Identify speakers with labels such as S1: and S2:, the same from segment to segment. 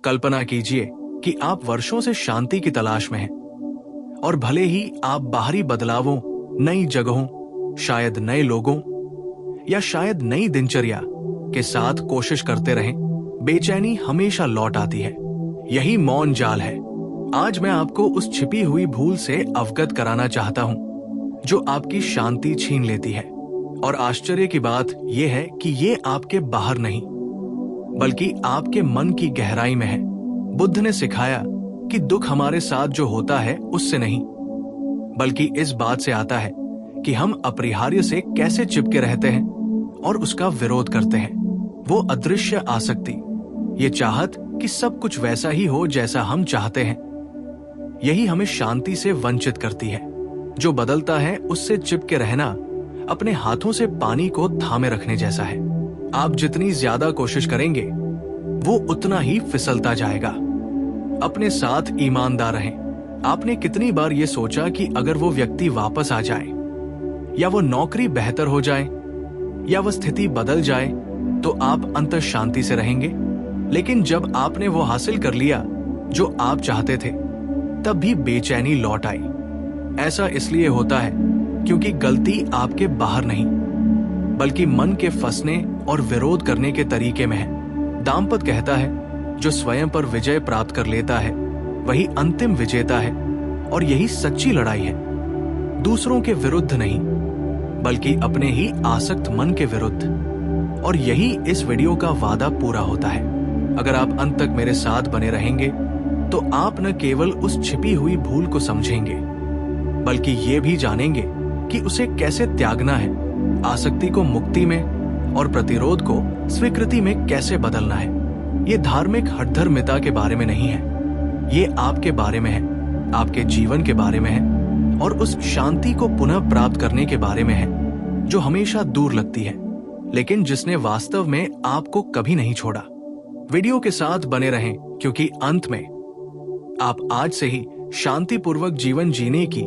S1: कल्पना कीजिए कि आप वर्षों से शांति की तलाश में हैं और भले ही आप बाहरी बदलावों, नई जगहों, शायद नए लोगों या शायद नई दिनचर्या के साथ कोशिश करते रहें, बेचैनी हमेशा लौट आती है। यही मौन जाल है। आज मैं आपको उस छिपी हुई भूल से अवगत कराना चाहता हूं जो आपकी शांति छीन लेती है। और आश्चर्य की बात यह है कि ये आपके बाहर नहीं बल्कि आपके मन की गहराई में है। बुद्ध ने सिखाया कि दुख हमारे साथ जो होता है उससे नहीं बल्कि इस बात से आता है कि हम अपरिहार्य से कैसे चिपके रहते हैं और उसका विरोध करते हैं। वो अदृश्य आसक्ति, ये चाहत कि सब कुछ वैसा ही हो जैसा हम चाहते हैं, यही हमें शांति से वंचित करती है। जो बदलता है उससे चिपके रहना अपने हाथों से पानी को थामे रखने जैसा है। आप जितनी ज्यादा कोशिश करेंगे वो उतना ही फिसलता जाएगा। अपने साथ ईमानदार रहें। आपने कितनी बार ये सोचा कि अगर वो व्यक्ति वापस आ जाए या वो नौकरी बेहतर हो जाए या वो स्थिति बदल जाए तो आप अंतर शांति से रहेंगे। लेकिन जब आपने वो हासिल कर लिया जो आप चाहते थे, तब भी बेचैनी लौट आई। ऐसा इसलिए होता है क्योंकि गलती आपके बाहर नहीं बल्कि मन के फंसने और विरोध करने के तरीके में है। दाम्पत्य कहता है, जो स्वयं पर विजय प्राप्त कर लेता है वही अंतिम विजेता है, और यही सच्ची लड़ाई है। दूसरों के विरुद्ध नहीं बल्कि अपने ही आसक्त मन के विरुद्ध। और यही इस वीडियो का वादा पूरा होता है। अगर आप अंत तक मेरे साथ बने रहेंगे तो आप न केवल उस छिपी हुई भूल को समझेंगे बल्कि ये भी जानेंगे कि उसे कैसे त्यागना है, आसक्ति को मुक्ति में और प्रतिरोध को स्वीकृति में कैसे बदलना है। ये धार्मिक हठधर्मिता के बारे में नहीं है, ये आपके बारे में है, आपके जीवन के बारे में है और उस शांति को पुनः प्राप्त करने के बारे में है जो हमेशा दूर लगती है लेकिन जिसने वास्तव में आपको कभी नहीं छोड़ा। वीडियो के साथ बने रहें क्योंकि अंत में आप आज से ही शांतिपूर्वक जीवन जीने की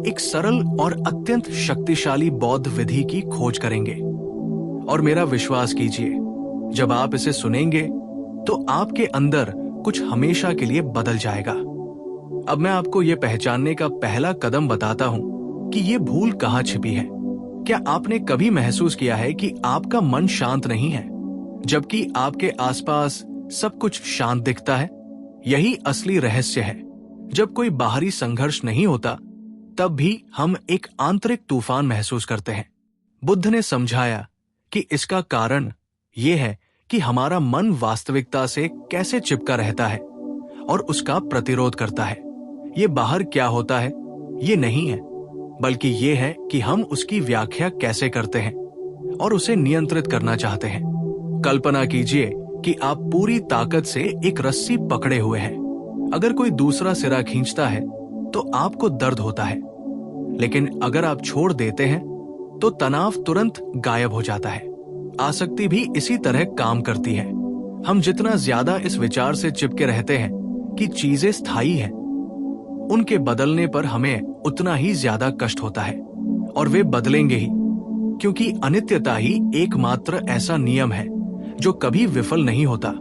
S1: एक सरल और अत्यंत शक्तिशाली बौद्ध विधि की खोज करेंगे। और मेरा विश्वास कीजिए, जब आप इसे सुनेंगे तो आपके अंदर कुछ हमेशा के लिए बदल जाएगा। अब मैं आपको यह पहचानने का पहला कदम बताता हूं कि यह भूल कहां छिपी है। क्या आपने कभी महसूस किया है कि आपका मन शांत नहीं है जबकि आपके आसपास सब कुछ शांत दिखता है? यही असली रहस्य है। जब कोई बाहरी संघर्ष नहीं होता तब भी हम एक आंतरिक तूफान महसूस करते हैं। बुद्ध ने समझाया कि इसका कारण यह है कि हमारा मन वास्तविकता से कैसे चिपका रहता है और उसका प्रतिरोध करता है। ये बाहर क्या होता है ये नहीं है बल्कि ये है कि हम उसकी व्याख्या कैसे करते हैं और उसे नियंत्रित करना चाहते हैं। कल्पना कीजिए कि आप पूरी ताकत से एक रस्सी पकड़े हुए हैं। अगर कोई दूसरा सिरा खींचता है तो आपको दर्द होता है, लेकिन अगर आप छोड़ देते हैं तो तनाव तुरंत गायब हो जाता है। आसक्ति भी इसी तरह काम करती है। हम जितना ज्यादा इस विचार से चिपके रहते हैं कि चीजें स्थायी हैं, उनके बदलने पर हमें उतना ही ज्यादा कष्ट होता है और वे बदलेंगे ही, क्योंकि अनित्यता ही एकमात्र ऐसा नियम है जो कभी विफल नहीं होता।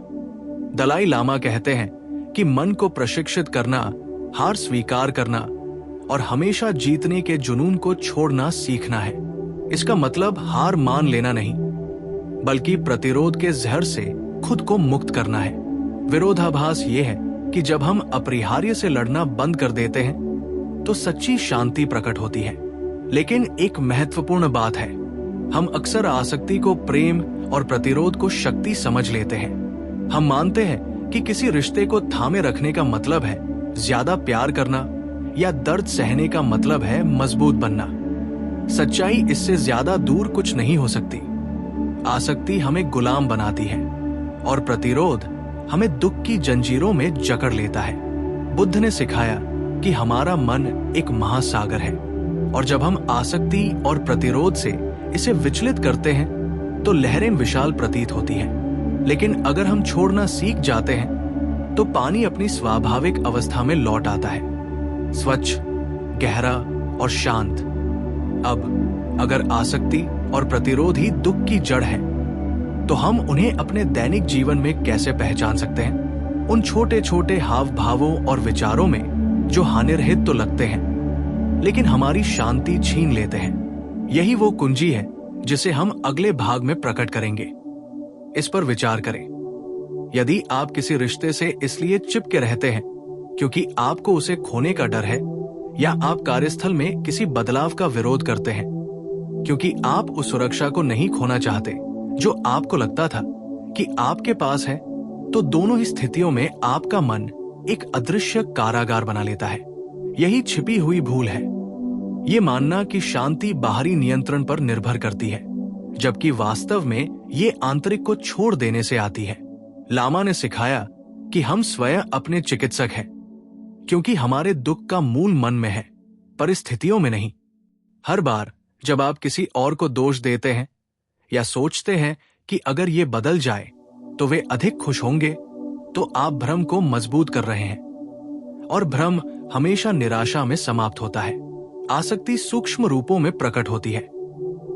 S1: दलाई लामा कहते हैं कि मन को प्रशिक्षित करना, हार स्वीकार करना और हमेशा जीतने के जुनून को छोड़ना सीखना है। इसका मतलब हार मान लेना नहीं बल्कि प्रतिरोध के जहर से खुद को मुक्त करना है। विरोधाभास ये है कि जब हम अपरिहार्य से लड़ना बंद कर देते हैं तो सच्ची शांति प्रकट होती है। लेकिन एक महत्वपूर्ण बात है, हम अक्सर आसक्ति को प्रेम और प्रतिरोध को शक्ति समझ लेते हैं। हम मानते हैं कि किसी रिश्ते को थामे रखने का मतलब है ज्यादा प्यार करना या दर्द सहने का मतलब है मजबूत बनना। सच्चाई इससे ज्यादा दूर कुछ नहीं हो सकती। आसक्ति हमें गुलाम बनाती है और प्रतिरोध हमें दुख की जंजीरों में जकड़ लेता है। बुद्ध ने सिखाया कि हमारा मन एक महासागर है और जब हम आसक्ति और प्रतिरोध से इसे विचलित करते हैं तो लहरें विशाल प्रतीत होती हैं। लेकिन अगर हम छोड़ना सीख जाते हैं तो पानी अपनी स्वाभाविक अवस्था में लौट आता है, स्वच्छ, गहरा और शांत। अब अगर आसक्ति और प्रतिरोध ही दुख की जड़ है तो हम उन्हें अपने दैनिक जीवन में कैसे पहचान सकते हैं? उन छोटे छोटे हाव भावों और विचारों में जो हानिरहित तो लगते हैं लेकिन हमारी शांति छीन लेते हैं। यही वो कुंजी है जिसे हम अगले भाग में प्रकट करेंगे। इस पर विचार करें। यदि आप किसी रिश्ते से इसलिए चिपके रहते हैं क्योंकि आपको उसे खोने का डर है, या आप कार्यस्थल में किसी बदलाव का विरोध करते हैं क्योंकि आप उस सुरक्षा को नहीं खोना चाहते जो आपको लगता था कि आपके पास है, तो दोनों ही स्थितियों में आपका मन एक अदृश्य कारागार बना लेता है। यही छिपी हुई भूल है, ये मानना कि शांति बाहरी नियंत्रण पर निर्भर करती है, जबकि वास्तव में ये आंतरिक को छोड़ देने से आती है। लामा ने सिखाया कि हम स्वयं अपने चिकित्सक हैं, क्योंकि हमारे दुख का मूल मन में है, परिस्थितियों में नहीं। हर बार जब आप किसी और को दोष देते हैं या सोचते हैं कि अगर ये बदल जाए तो वे अधिक खुश होंगे, तो आप भ्रम को मजबूत कर रहे हैं, और भ्रम हमेशा निराशा में समाप्त होता है। आसक्ति सूक्ष्म रूपों में प्रकट होती है।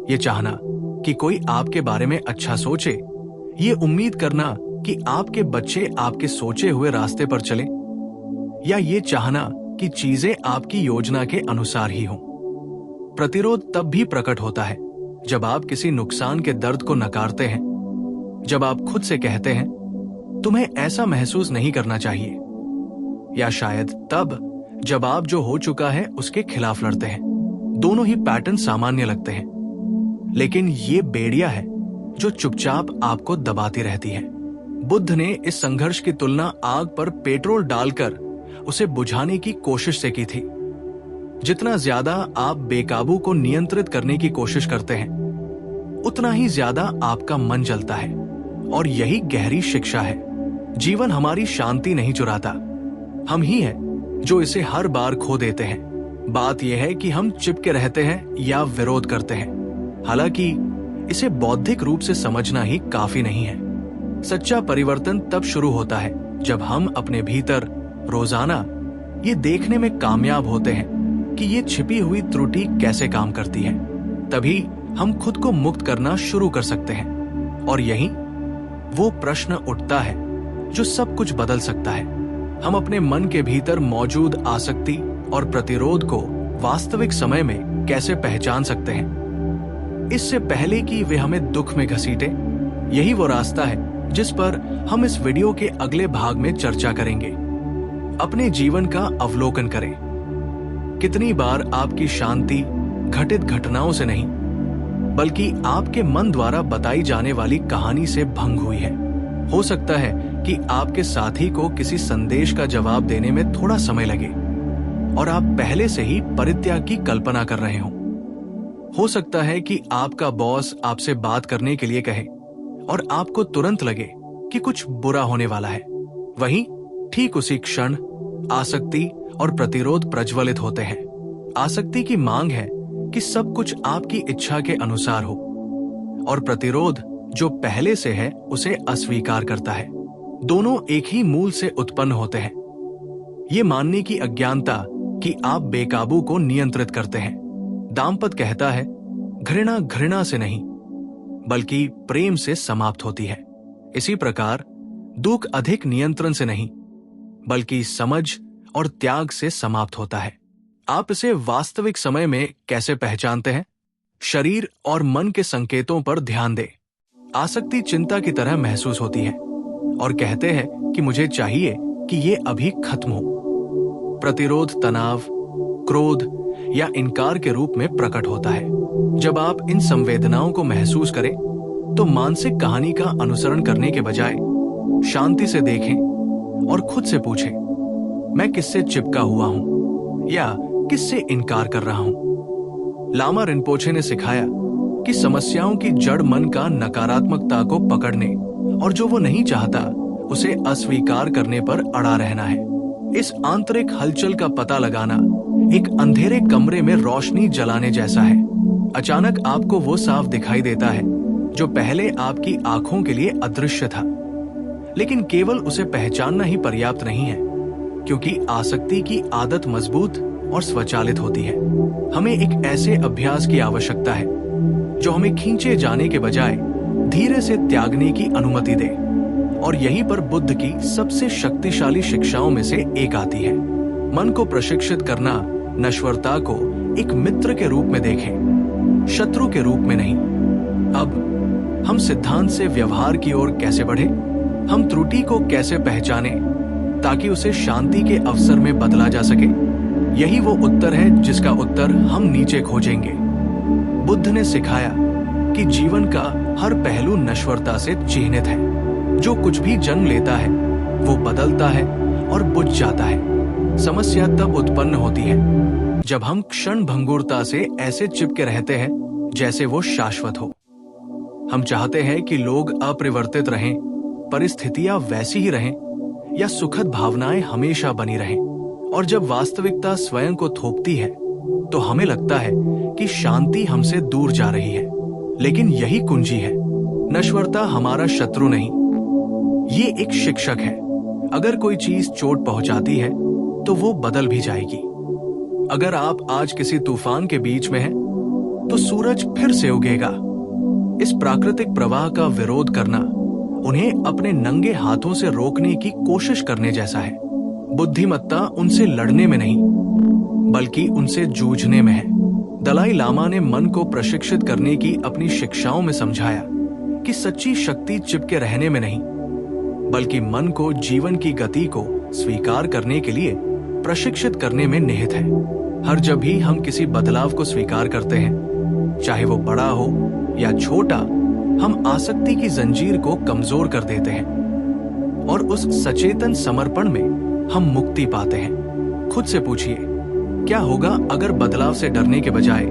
S1: ये चाहना कि कोई आपके बारे में अच्छा सोचे, ये उम्मीद करना कि आपके बच्चे आपके सोचे हुए रास्ते पर चलें, या ये चाहना कि चीजें आपकी योजना के अनुसार ही हों। प्रतिरोध तब भी प्रकट होता है जब आप किसी नुकसान के दर्द को नकारते हैं, जब आप खुद से कहते हैं तुम्हें ऐसा महसूस नहीं करना चाहिए, या शायद तब जब आप जो हो चुका है उसके खिलाफ लड़ते हैं। दोनों ही पैटर्न सामान्य लगते हैं, लेकिन ये बेड़िया है जो चुपचाप आपको दबाती रहती है। बुद्ध ने इस संघर्ष की तुलना आग पर पेट्रोल डालकर उसे बुझाने की कोशिश से की थी। जितना ज्यादा आप बेकाबू को नियंत्रित करने की कोशिश करते हैं, उतना ही ज्यादा आपका मन जलता है, और यही गहरी शिक्षा है। जीवन हमारी शांति नहीं चुराता, हम ही हैं जो इसे हर बार खो देते हैं। बात यह है कि हम चिपके रहते हैं या विरोध करते हैं। हालांकि इसे बौद्धिक रूप से समझना ही काफी नहीं है। सच्चा परिवर्तन तब शुरू होता है जब हम अपने भीतर रोजाना ये देखने में कामयाब होते हैं कि ये छिपी हुई त्रुटि कैसे काम करती है। तभी हम खुद को मुक्त करना शुरू कर सकते हैं, और यही वो प्रश्न उठता है जो सब कुछ बदल सकता है। हम अपने मन के भीतर मौजूद आसक्ति और प्रतिरोध को वास्तविक समय में कैसे पहचान सकते हैं, इससे पहले कि वे हमें दुख में घसीटे। यही वो रास्ता है जिस पर हम इस वीडियो के अगले भाग में चर्चा करेंगे। अपने जीवन का अवलोकन करें। कितनी बार आपकी शांति घटित घटनाओं से नहीं, बल्कि आपके मन द्वारा बताई जाने वाली कहानी से भंग हुई है। हो सकता है कि आपके साथी को किसी संदेश का जवाब देने में थोड़ा समय लगे और आप पहले से ही परित्याग की कल्पना कर रहे हो सकता है कि आपका बॉस आपसे बात करने के लिए कहे और आपको तुरंत लगे कि कुछ बुरा होने वाला है। वहीं ठीक उसी क्षण आसक्ति और प्रतिरोध प्रज्वलित होते हैं। आसक्ति की मांग है कि सब कुछ आपकी इच्छा के अनुसार हो, और प्रतिरोध जो पहले से है उसे अस्वीकार करता है। दोनों एक ही मूल से उत्पन्न होते हैं, ये मानने की अज्ञानता कि आप बेकाबू को नियंत्रित करते हैं। दाम्पत्य कहता है, घृणा घृणा से नहीं बल्कि प्रेम से समाप्त होती है। इसी प्रकार दुख अधिक नियंत्रण से नहीं बल्कि समझ और त्याग से समाप्त होता है। आप इसे वास्तविक समय में कैसे पहचानते हैं? शरीर और मन के संकेतों पर ध्यान दें। आसक्ति चिंता की तरह महसूस होती है और कहते हैं कि मुझे चाहिए कि ये अभी खत्म हो। प्रतिरोध तनाव, क्रोध या इनकार के रूप में प्रकट होता है। जब आप इन संवेदनाओं को महसूस करें तो मानसिक कहानी का अनुसरण करने के बजाय शांति से देखें और खुद से पूछें, मैं किससे चिपका हुआ हूं या किससे इनकार कर रहा हूं। लामा रिनपोचे ने सिखाया कि समस्याओं की जड़ मन का नकारात्मकता को पकड़ने और जो वो नहीं चाहता उसे अस्वीकार करने पर अड़ा रहना है। इस आंतरिक हलचल का पता लगाना एक अंधेरे कमरे में रोशनी जलाने जैसा है। अचानक आपको वो साफ दिखाई देता है जो पहले आपकी आंखों के लिए अदृश्य था। लेकिन केवल उसे पहचानना ही पर्याप्त नहीं है, क्योंकि आसक्ति की आदत मजबूत और स्वचालित होती है। हमें एक ऐसे अभ्यास की आवश्यकता है जो हमें खींचे जाने के बजाय धीरे से त्यागने की अनुमति दे और यहीं पर बुद्ध की सबसे शक्तिशाली शिक्षाओं में से एक आती है। मन को प्रशिक्षित करना नश्वरता को एक मित्र के रूप में देखें, शत्रु के रूप में नहीं। अब हम सिद्धांत से व्यवहार की ओर कैसे बढ़े? हम त्रुटि को कैसे पहचाने ताकि उसे शांति के अवसर में बदला जा सके? यही वो उत्तर है जिसका उत्तर हम नीचे खोजेंगे। बुद्ध ने सिखाया कि जीवन का हर पहलू नश्वरता से चिह्नित है। जो कुछ भी जन्म लेता है वो बदलता है और बुझ जाता है। समस्या तब उत्पन्न होती है जब हम क्षण भंगुरता से ऐसे चिपके रहते हैं जैसे वो शाश्वत हो। हम चाहते हैं कि लोग अपरिवर्तित रहें, परिस्थितियां वैसी ही रहें या सुखद भावनाएं हमेशा बनी रहें। और जब वास्तविकता स्वयं को थोपती है तो हमें लगता है कि शांति हमसे दूर जा रही है। लेकिन यही कुंजी है, नश्वरता हमारा शत्रु नहीं, ये एक शिक्षक है। अगर कोई चीज चोट पहुंचाती है तो वो बदल भी जाएगी। अगर आप आज किसी तूफान के बीच में हैं, तो सूरज फिर से उगेगा। इस प्राकृतिक प्रवाह का विरोध करना उन्हें अपने नंगे हाथों से रोकने की कोशिश करने जैसा है। बुद्धिमत्ता उनसे लड़ने में नहीं, बल्कि उनसे जूझने में है। दलाई लामा ने मन को प्रशिक्षित करने की अपनी शिक्षाओं में समझाया कि सच्ची शक्ति चिपके रहने में नहीं, बल्कि मन को जीवन की गति को स्वीकार करने के लिए प्रशिक्षित करने में निहित है। हर जब भी हम किसी बदलाव को स्वीकार करते हैं, चाहे वो बड़ा हो या छोटा, हम आसक्ति की जंजीर को कमजोर कर देते हैं और उस सचेतन समर्पण में हम मुक्ति पाते हैं। खुद से पूछिए, क्या होगा अगर बदलाव से डरने के बजाय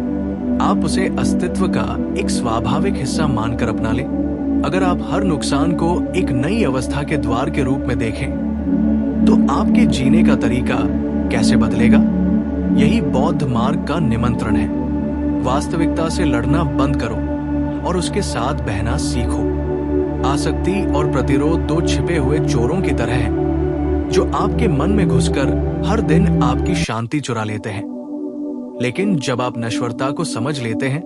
S1: आप उसे अस्तित्व का एक स्वाभाविक हिस्सा मानकर अपना लें? अगर आप हर नुकसान को एक नई अवस्था के द्वार के रूप में देखें, तो आपके जीने का तरीका कैसे बदलेगा? यही बौद्ध मार्ग का निमंत्रण है। वास्तविकता से लड़ना बंद करो और उसके साथ बहना सीखो। आसक्ति और प्रतिरोध दो छिपे हुए चोरों की तरह हैं, जो आपके मन में घुसकर हर दिन आपकी शांति चुरा लेते हैं। लेकिन जब आप नश्वरता को समझ लेते हैं,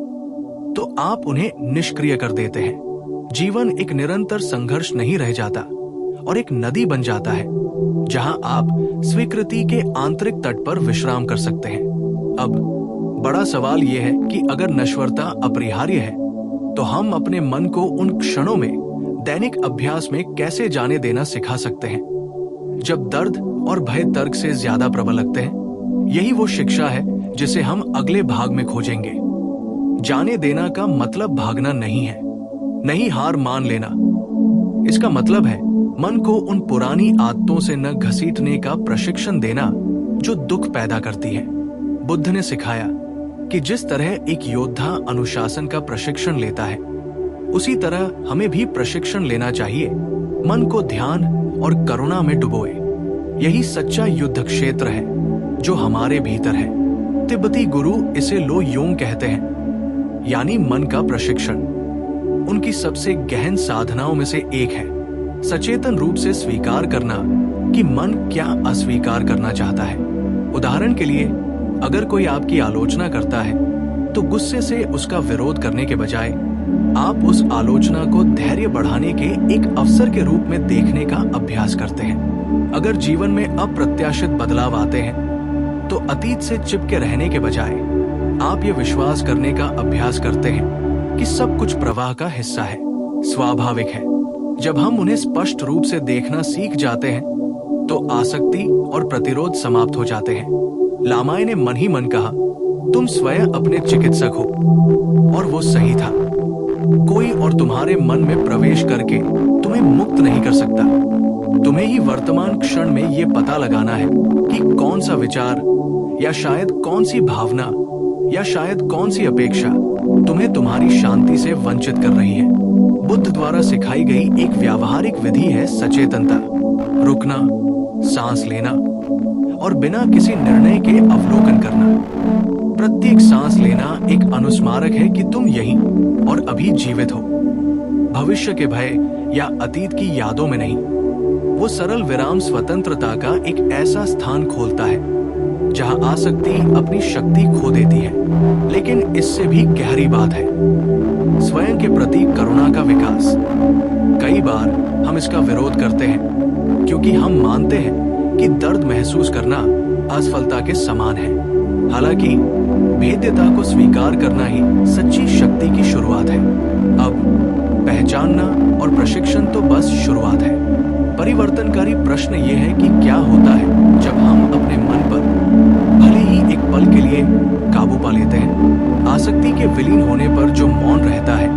S1: तो आप उन्हें निष्क्रिय कर देते हैं। जीवन एक निरंतर संघर्ष नहीं रह जाता और एक नदी बन जाता है, जहां आप स्वीकृति के आंतरिक तट पर विश्राम कर सकते हैं। अब बड़ा सवाल यह है कि अगर नश्वरता अपरिहार्य है, तो हम अपने मन को उन क्षणों में दैनिक अभ्यास में कैसे जाने देना सिखा सकते हैं जब दर्द और भय तर्क से ज्यादा प्रबल लगते हैं। यही वो शिक्षा है जिसे हम अगले भाग में खोजेंगे। जाने देना का मतलब भागना नहीं है, नहीं हार मान लेना। इसका मतलब है मन को उन पुरानी आदतों से न घसीटने का प्रशिक्षण देना जो दुख पैदा करती है। बुद्ध ने सिखाया कि जिस तरह एक योद्धा अनुशासन का प्रशिक्षण लेता है, उसी तरह हमें भी प्रशिक्षण लेना चाहिए मन को ध्यान और करुणा में डुबोए। यही सच्चा युद्ध क्षेत्र है जो हमारे भीतर है। तिब्बती गुरु इसे लो योंग कहते हैं, यानी मन का प्रशिक्षण। उनकी सबसे गहन साधनाओं में से एक है सचेतन रूप से स्वीकार करना कि मन क्या अस्वीकार करना चाहता है। उदाहरण के लिए, अगर कोई आपकी आलोचना करता है, तो गुस्से से उसका विरोध करने के बजाय आप उस आलोचना को धैर्य बढ़ाने के एक अवसर के रूप में देखने का अभ्यास करते हैं। अगर जीवन में अप्रत्याशित बदलाव आते हैं, तो अतीत से चिपके रहने के बजाय आप ये विश्वास करने का अभ्यास करते हैं कि सब कुछ प्रवाह का हिस्सा है, स्वाभाविक है। जब हम उन्हें स्पष्ट रूप से देखना सीख जाते हैं, तो आसक्ति और प्रतिरोध समाप्त हो जाते हैं। लामाए ने मन ही मन कहा, तुम स्वयं अपने चिकित्सक हो, और वो सही था। कोई और तुम्हारे मन में प्रवेश करके तुम्हें मुक्त नहीं कर सकता। तुम्हें ही वर्तमान क्षण में ये पता लगाना है कि कौन सा विचार या शायद कौन सी भावना या शायद कौन सी अपेक्षा तुम्हें तुम्हारी शांति से वंचित कर रही है। बुद्ध द्वारा सिखाई गई एक व्यावहारिक विधि है सचेतनता, रुकना, सांस लेना और बिना किसी निर्णय के अवलोकन करना। प्रत्येक सांस लेना एक अनुस्मारक है कि तुम यहीं और अभी जीवित हो, भविष्य के भय या अतीत की यादों में नहीं। वो सरल विराम स्वतंत्रता का एक ऐसा स्थान खोलता है जहां आसक्ति अपनी शक्ति खो देती है। लेकिन इससे भी गहरी बात है स्वयं के प्रति करुणा का विकास। कई बार हम इसका विरोध करते हैं क्योंकि हम मानते हैं कि दर्द महसूस करना असफलता के समान है। हालांकि भेद्यता को स्वीकार करना ही सच्ची शक्ति की शुरुआत है। अब पहचानना और प्रशिक्षण तो बस शुरुआत है। परिवर्तनकारी प्रश्न ये है कि क्या होता है जब हम अपने मन पर भले ही एक पल के लिए काबू पा लेते हैं। आसक्ति के विलीन होने पर जो मौन रहता है,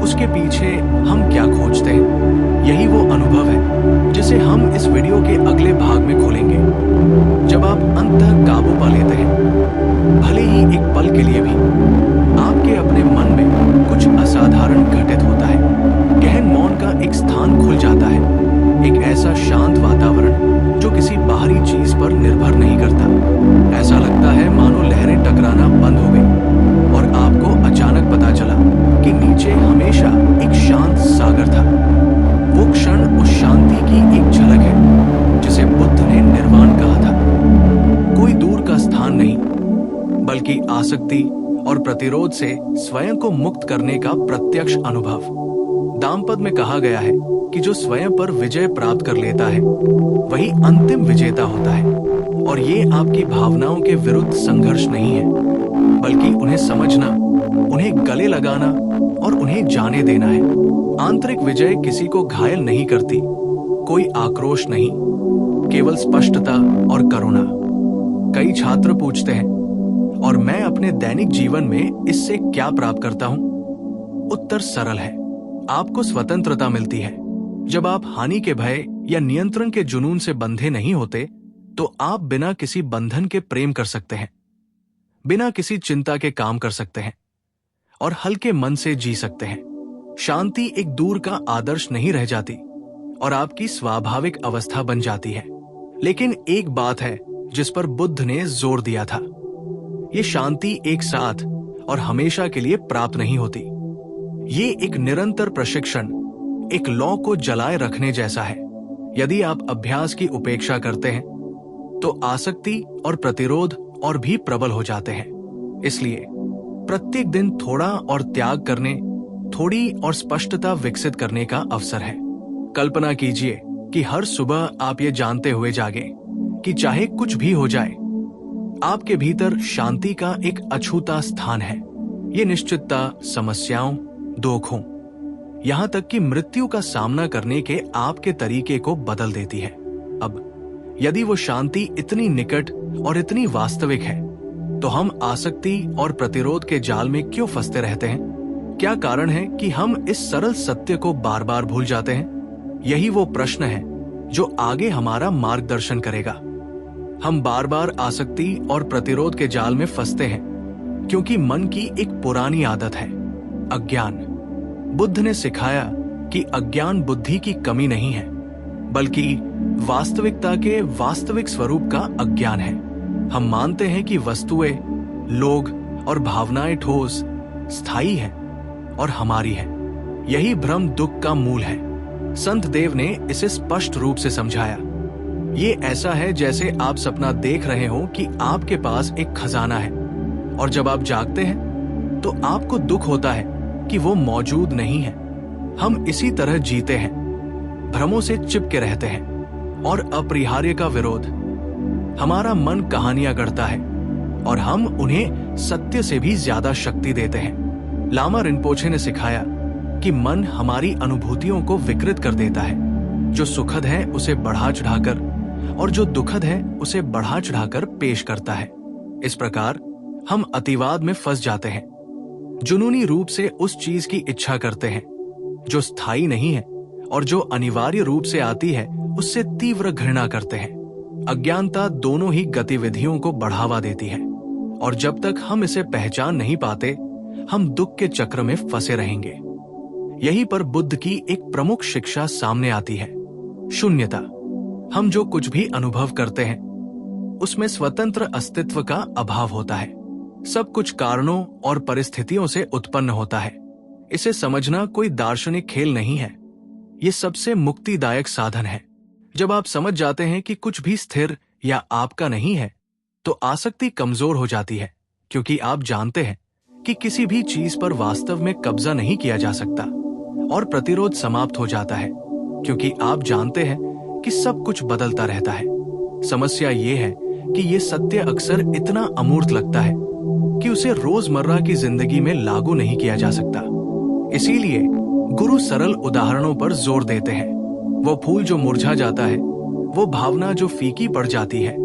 S1: उसके पीछे हम क्या खोजते हैं, यही वो अनुभव है जिसे हम इस वीडियो के अगले भाग में खोलेंगे। जब आप अंततः काबू पा लेते हैं, भले ही एक पल के लिए भी, आपके अपने मन में कुछ असाधारण घटित होता है। गहन मौन का एक स्थान खुल जाता है, एक ऐसा शांत वातावरण जो किसी बाहरी चीज पर निर्भर नहीं करता। ऐसा लगता है मानो लहरें टकराना बंद हो गई और आपको अचानक पता चला कि नीचे हमेशा एक शांत सागर था। वो क्षण उस शांति की एक झलक है जिसे बुद्ध ने निर्वाण कहा था। कोई दूर का स्थान नहीं, बल्कि आसक्ति और प्रतिरोध से स्वयं को मुक्त करने का प्रत्यक्ष अनुभव। दामपद में कहा गया है कि जो स्वयं पर विजय प्राप्त कर लेता है वही अंतिम विजेता होता है। और ये आपकी भावनाओं के विरुद्ध संघर्ष नहीं है, बल्कि उन्हें समझना, उन्हें गले लगाना और उन्हें जाने देना है। आंतरिक विजय किसी को घायल नहीं करती, कोई आक्रोश नहीं, केवल स्पष्टता और करुणा। कई छात्र पूछते हैं, और मैं अपने दैनिक जीवन में इससे क्या प्राप्त करता हूं? उत्तर सरल है, आपको स्वतंत्रता मिलती है। जब आप हानि के भय या नियंत्रण के जुनून से बंधे नहीं होते, तो आप बिना किसी बंधन के प्रेम कर सकते हैं, बिना किसी चिंता के काम कर सकते हैं और हल्के मन से जी सकते हैं। शांति एक दूर का आदर्श नहीं रह जाती और आपकी स्वाभाविक अवस्था बन जाती है। लेकिन एक बात है जिस पर बुद्ध ने जोर दिया था, ये शांति एक साथ और हमेशा के लिए प्राप्त नहीं होती। ये एक निरंतर प्रशिक्षण, एक लौ को जलाए रखने जैसा है। यदि आप अभ्यास की उपेक्षा करते हैं तो आसक्ति और प्रतिरोध और भी प्रबल हो जाते हैं। इसलिए प्रत्येक दिन थोड़ा और त्याग करने, थोड़ी और स्पष्टता विकसित करने का अवसर है। कल्पना कीजिए कि हर सुबह आप ये जानते हुए जागे कि चाहे कुछ भी हो जाए, आपके भीतर शांति का एक अछूता स्थान है। ये निश्चितता समस्याओं, दुखों, यहां तक कि मृत्यु का सामना करने के आपके तरीके को बदल देती है। अब यदि वो शांति इतनी निकट और इतनी वास्तविक है, तो हम आसक्ति और प्रतिरोध के जाल में क्यों फंसते रहते हैं? क्या कारण है कि हम इस सरल सत्य को बार बार भूल जाते हैं? यही वो प्रश्न है जो आगे हमारा मार्गदर्शन करेगा। हम बार बार आसक्ति और प्रतिरोध के जाल में फंसते हैं क्योंकि मन की एक पुरानी आदत है, अज्ञान। बुद्ध ने सिखाया कि अज्ञान बुद्धि की कमी नहीं है, बल्कि वास्तविकता के वास्तविक स्वरूप का अज्ञान है। हम मानते हैं कि वस्तुएं, लोग और भावनाएं ठोस, स्थायी हैं और हमारी हैं। यही भ्रम दुख का मूल है। संत देव ने इसे स्पष्ट रूप से समझाया। ये ऐसा है जैसे आप सपना देख रहे हो कि आपके पास एक खजाना है, और जब आप जागते हैं तो आपको दुख होता है कि वो मौजूद नहीं है। हम इसी तरह जीते हैं, भ्रमों से चिपके रहते हैं और अपरिहार्य का विरोध। हमारा मन कहानियां गढ़ता है और हम उन्हें सत्य से भी ज्यादा शक्ति देते हैं। लामा रिनपोछे ने सिखाया कि मन हमारी अनुभूतियों को विकृत कर देता है। जो सुखद है उसे बढ़ा चढ़ाकर और जो दुखद है उसे बढ़ा चढ़ाकर पेश करता है। इस प्रकार हम अतिवाद में फंस जाते हैं, जुनूनी रूप से उस चीज की इच्छा करते हैं जो स्थायी नहीं है, और जो अनिवार्य रूप से आती है उससे तीव्र घृणा करते हैं। अज्ञानता दोनों ही गतिविधियों को बढ़ावा देती है, और जब तक हम इसे पहचान नहीं पाते, हम दुख के चक्र में फंसे रहेंगे। यहीं पर बुद्ध की एक प्रमुख शिक्षा सामने आती है, शून्यता। हम जो कुछ भी अनुभव करते हैं उसमें स्वतंत्र अस्तित्व का अभाव होता है। सब कुछ कारणों और परिस्थितियों से उत्पन्न होता है। इसे समझना कोई दार्शनिक खेल नहीं है, ये सबसे मुक्तिदायक साधन है। जब आप समझ जाते हैं कि कुछ भी स्थिर या आपका नहीं है, तो आसक्ति कमजोर हो जाती है, क्योंकि आप जानते हैं कि किसी भी चीज पर वास्तव में कब्जा नहीं किया जा सकता और प्रतिरोध समाप्त हो जाता है, क्योंकि आप जानते हैं कि सब कुछ बदलता रहता है। समस्या ये है कि ये सत्य अक्सर इतना अमूर्त लगता है कि उसे रोजमर्रा की जिंदगी में लागू नहीं किया जा सकता। इसीलिए गुरु सरल उदाहरणों पर जोर देते हैं। वो फूल जो मुरझा जाता है, वो भावना जो फीकी पड़ जाती है,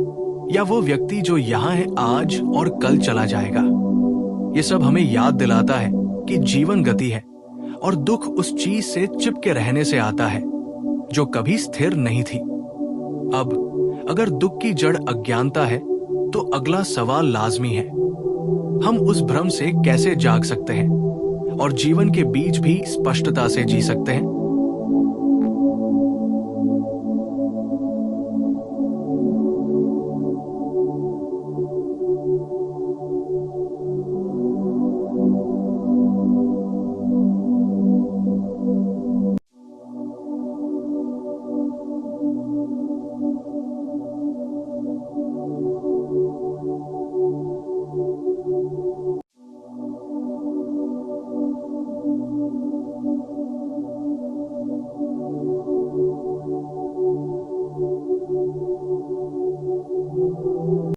S1: या वो व्यक्ति जो यहाँ है आज और कल चला जाएगा। ये सब हमें याद दिलाता है कि जीवन गति है और दुख उस चीज से चिपके रहने से आता है जो कभी स्थिर नहीं थी। अब अगर दुख की जड़ अज्ञानता है तो अगला सवाल लाजमी है, हम उस भ्रम से कैसे जाग सकते हैं और जीवन के बीच भी स्पष्टता से जी सकते हैं।